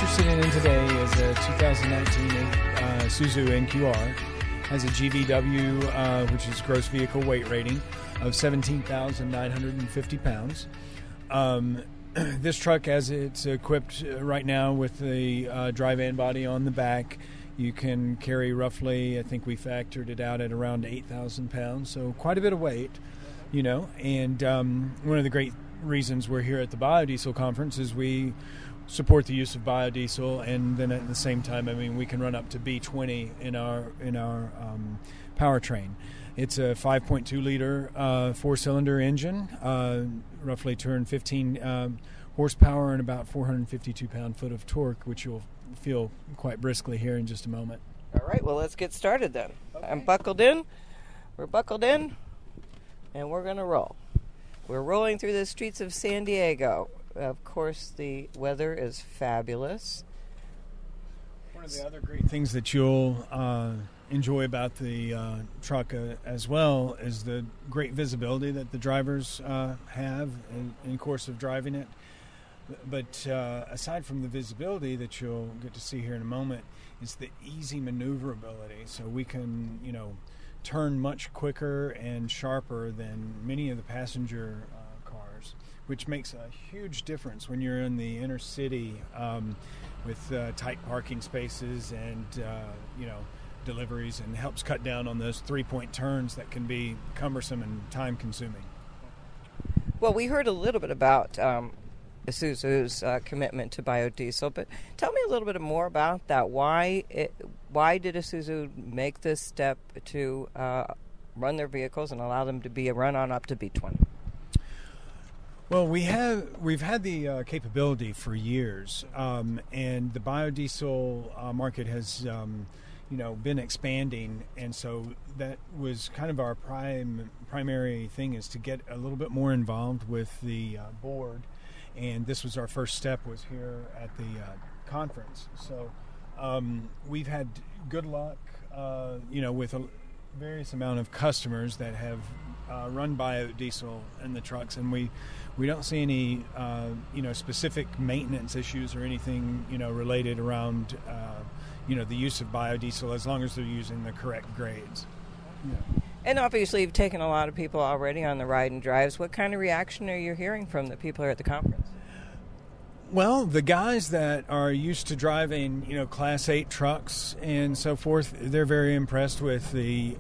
sitting in today is a 2019 Isuzu NQR. Has a GVW, which is gross vehicle weight rating, of 17,950 pounds. This truck, as it's equipped right now with the drive-in body on the back, you can carry roughly, I think we factored it out at around 8,000 pounds, so quite a bit of weight, you know. And one of the great reasons we're here at the Biodiesel Conference is we support the use of biodiesel, and then at the same time, I mean, we can run up to B20 in our powertrain. It's a 5.2 liter four-cylinder engine, roughly 215 horsepower and about 452 pound-foot of torque, which you'll feel quite briskly here in just a moment. All right, well, let's get started then. Okay. I'm buckled in. We're buckled in, and we're going to roll. We're rolling through the streets of San Diego. Of course, the weather is fabulous. One of the other great things that you'll enjoy about the truck as well is the great visibility that the drivers have in the course of driving it. But aside from the visibility that you'll get to see here in a moment, is the easy maneuverability. So we can, you know, turn much quicker and sharper than many of the passenger cars, which makes a huge difference when you're in the inner city with tight parking spaces and, you know, deliveries, and helps cut down on those three-point turns that can be cumbersome and time-consuming. Well, we heard a little bit about Isuzu's commitment to biodiesel, but tell me a little bit more about that. Why did Isuzu make this step to run their vehicles and allow them to be a run-on up to B20? Well, we've had the capability for years, and the biodiesel market has been expanding, and so that was kind of our primary thing, is to get a little bit more involved with the board, and this was our first step, was here at the conference. So we've had good luck, with a various amount of customers that have run biodiesel in the trucks, and we don't see any specific maintenance issues or anything related around the use of biodiesel, as long as they're using the correct grades. Yeah. And obviously you've taken a lot of people already on the ride and drives. What kind of reaction are you hearing from the people here at the conference? Well, the guys that are used to driving, Class 8 trucks and so forth, they're very impressed with the,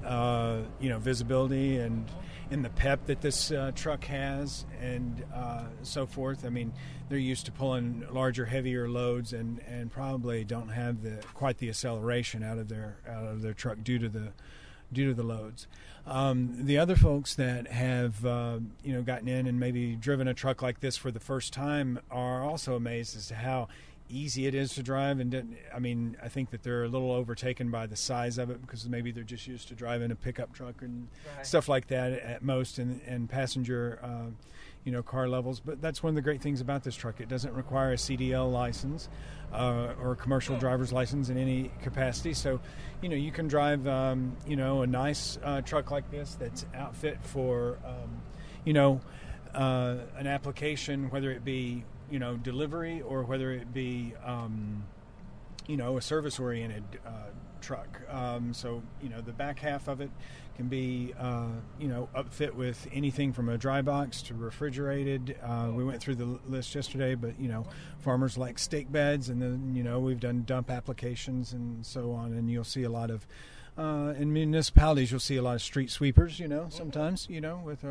visibility and the pep that this truck has, and so forth. I mean, they're used to pulling larger, heavier loads, and probably don't have quite the acceleration out of their truck due to the loads. The other folks that have gotten in and maybe driven a truck like this for the first time are also amazed as to how easy it is to drive. And I think that they're a little overtaken by the size of it, because maybe they're just used to driving a pickup truck and stuff like that at most, and passenger car levels. But that's one of the great things about this truck. It doesn't require a CDL license or commercial driver's license in any capacity. So, you can drive, a nice truck like this that's outfit for, an application, whether it be, delivery, or whether it be, a service-oriented truck. So, the back half of it can be, upfit with anything from a dry box to refrigerated. We went through the list yesterday, but, farmers like stake beds, and then, we've done dump applications and so on. And you'll see a lot of, in municipalities, you'll see a lot of street sweepers, sometimes, with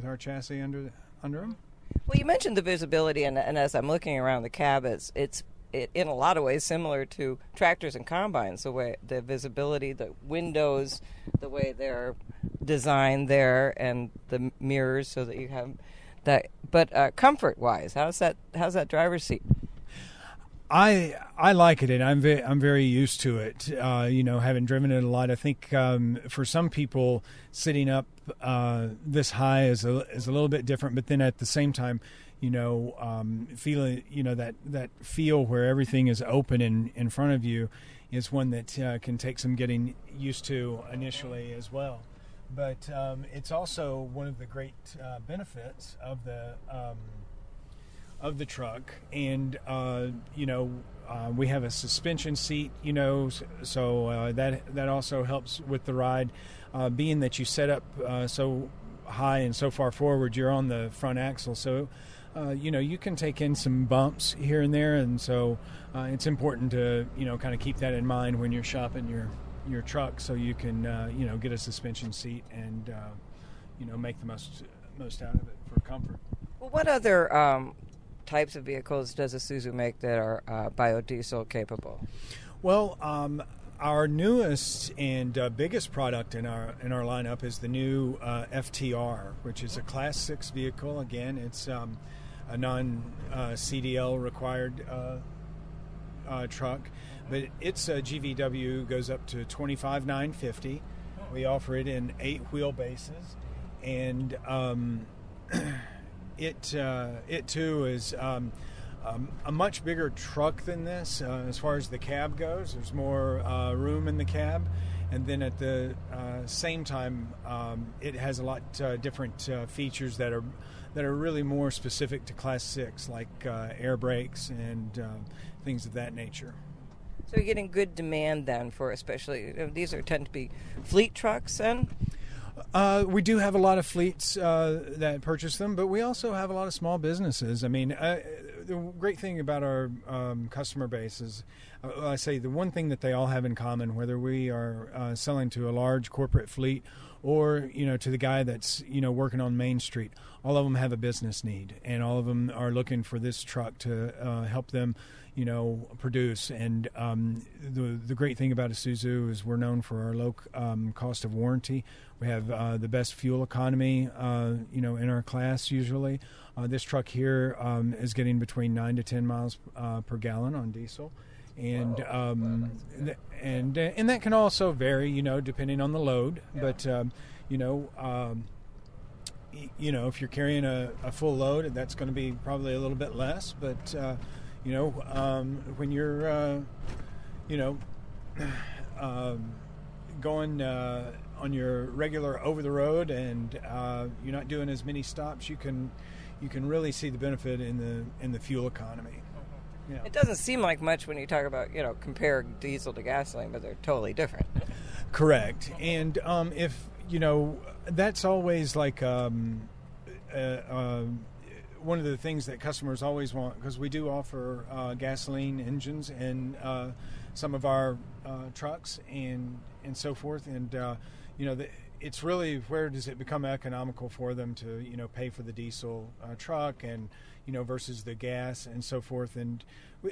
our chassis under them. Well, you mentioned the visibility, and as I'm looking around the cab, it's in a lot of ways similar to tractors and combines, the way the visibility, the windows, the way they're designed there, and the mirrors, so that you have that. But comfort-wise, how's that driver's seat? I like it, and I'm very used to it. Having driven it a lot, I think for some people, sitting up this high is a little bit different. But then at the same time, feeling that feel where everything is open in front of you is one that can take some getting used to initially as well. But it's also one of the great benefits of the of the truck, and we have a suspension seat, so that also helps with the ride. Being that you set up so high and so far forward, you're on the front axle, so you can take in some bumps here and there, and so it's important to kind of keep that in mind when you're shopping your truck, so you can get a suspension seat and make the most out of it for comfort. Well, what other types of vehicles does Isuzu make that are biodiesel capable? Well, our newest and biggest product in our lineup is the new FTR, which is a Class 6 vehicle. Again, it's a non-CDL required truck, but its GVW goes up to 25,950. We offer it in 8 wheelbases, and it too is a much bigger truck than this as far as the cab goes. There's more room in the cab, and then at the same time, it has a lot different features that are really more specific to Class 6, like air brakes and things of that nature. So you're getting good demand then for, especially these tend to be fleet trucks then? We do have a lot of fleets that purchase them, but we also have a lot of small businesses. I mean, the great thing about our customer base is, I say the one thing that they all have in common, whether we are selling to a large corporate fleet or to the guy that's working on Main Street, all of them have a business need, and all of them are looking for this truck to help them produce. And the great thing about Isuzu is we're known for our low cost of warranty. We have the best fuel economy, in our class usually. This truck here is getting between 9 to 10 miles per gallon on diesel. And and that can also vary, depending on the load. But if you're carrying a full load, that's going to be probably a little bit less. But when you're going on your regular over the road and you're not doing as many stops, you can really see the benefit in the fuel economy. Yeah. It doesn't seem like much when you talk about, compare diesel to gasoline, but they're totally different. Correct. And if, that's always like one of the things that customers always want, because we do offer gasoline engines in some of our trucks and so forth. And, it's really, where does it become economical for them to, pay for the diesel truck and, versus the gas and so forth. And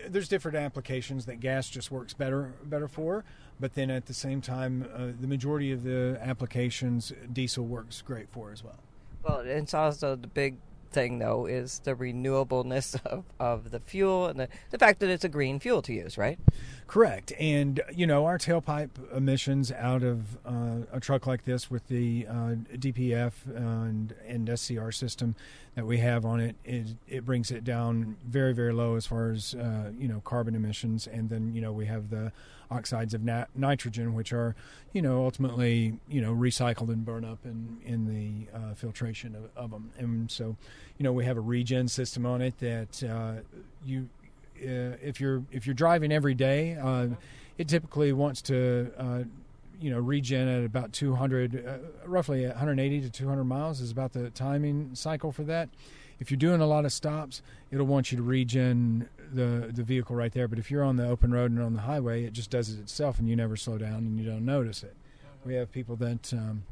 there's different applications that gas just works better for, but then at the same time, the majority of the applications diesel works great for as well. Well, it's also the big thing, though, is the renewableness of the fuel and the fact that it's a green fuel to use, right? Correct. And, our tailpipe emissions out of a truck like this with the DPF and SCR system that we have on it, it brings it down very, very low as far as, carbon emissions. And then, we have the oxides of nitrogen, which are, ultimately, recycled and burned up in the filtration of them. And so, we have a regen system on it that if you're driving every day, it typically wants to regen at about 200, roughly 180 to 200 miles is about the timing cycle for that. If you're doing a lot of stops, it'll want you to regen the vehicle right there. But if you're on the open road and on the highway, it just does it itself, and you never slow down and you don't notice it. We have people that, and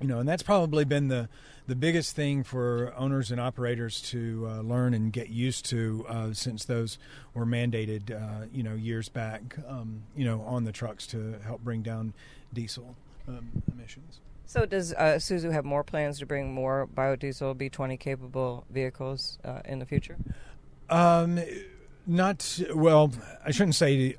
that's probably been the biggest thing for owners and operators to learn and get used to since those were mandated, years back, on the trucks to help bring down diesel emissions. So does Isuzu have more plans to bring more biodiesel B20 capable vehicles in the future? Not, well, I shouldn't say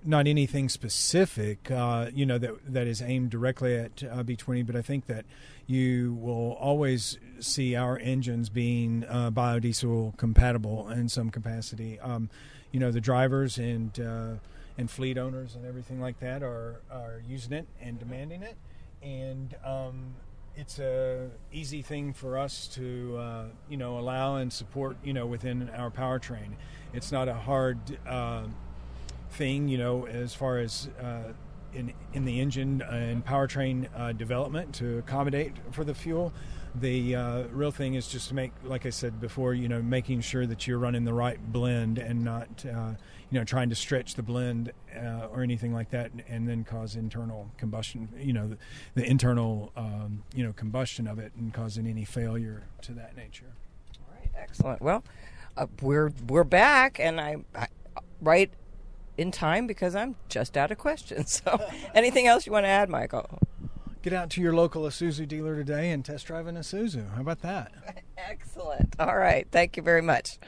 not anything specific, that is aimed directly at B20, but I think that you will always see our engines being biodiesel compatible in some capacity. The drivers and fleet owners and everything like that are using it and demanding it. And it's a easy thing for us to allow and support within our powertrain. It's not a hard thing as far as in the engine and powertrain development to accommodate for the fuel. The real thing is just to make, like I said before, making sure that you're running the right blend and not trying to stretch the blend or anything like that, and then cause internal combustion, the internal combustion of it, and causing any failure to that nature. All right, excellent. Well, we're back, and I right in time because I'm just out of questions. So, anything else you want to add, Michael? Get out to your local Isuzu dealer today and test drive an Isuzu. How about that? Excellent. All right. Thank you very much.